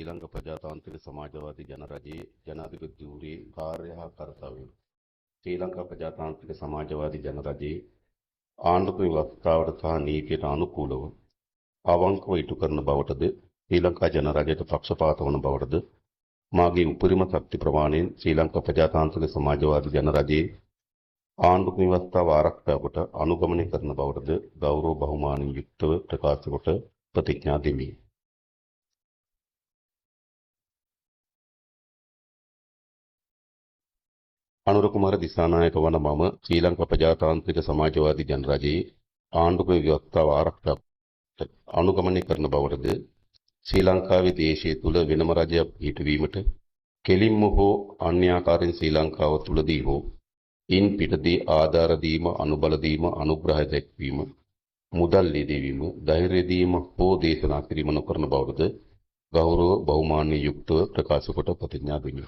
ලංකා ප්‍රජාතාන්ත්‍රික සමාජවාදී ජනරජයේ ජනාධිපතිවරේ කාර්ය හා කර්තව්‍ය. ශ්‍රී ලංකා ප්‍රජාතාන්ත්‍රික සමාජවාදී ජනරජයේ ආණ්ඩුක්‍රම ව්‍යවස්ථාවට සහ නීතියට අනුකූලව අවංකව ඉටු කරන බවටද ශ්‍රී ලංකා ජනරජයට පක්ෂපාත වන බවටද මාගේ උපරිම ශක්ති ප්‍රමාණයෙන් ශ්‍රී ලංකා ප්‍රජාතාන්ත්‍රික සමාජවාදී ජනරජයේ ආණ්ඩුක්‍රම ව්‍යවස්ථාව ආරක්ෂා කොට අනුගමනය කරන බවටද ගෞරව බහුමානයෙන් යුක්තව ප්‍රකාශ කොට ප්‍රතිඥා දෙමි. අනුර කුමාර දිසානායක වන මම ශ්‍රී ලංකා ප්‍රජාතාන්ත්‍රික සමාජවාදී ජනරජයේ ආණ්ඩුක්‍රම ව්‍යවස්ථාව ආරක්ෂා අනුගමනය කරන බවටද ශ්‍රී ලංකාවේ දේශය තුළ වෙනම රජයක් පිහිටවීමට කෙලින්ම හෝ අන්‍යාකාරයෙන් ශ්‍රී ලංකාව තුළදී හෝ ඉන් පිටදී ආධාර දීම, අනුබල දීම, අනුග්‍රහය දැක්වීම, මුදල් ලෙදවීම, ධෛර්ය දීම හෝ දේශනා කිරීම නොකරන බවටද ගෞරව බහුමාන්‍ය යුක්තව ප්‍රකාශ කොට ප්‍රතිඥා දෙමි.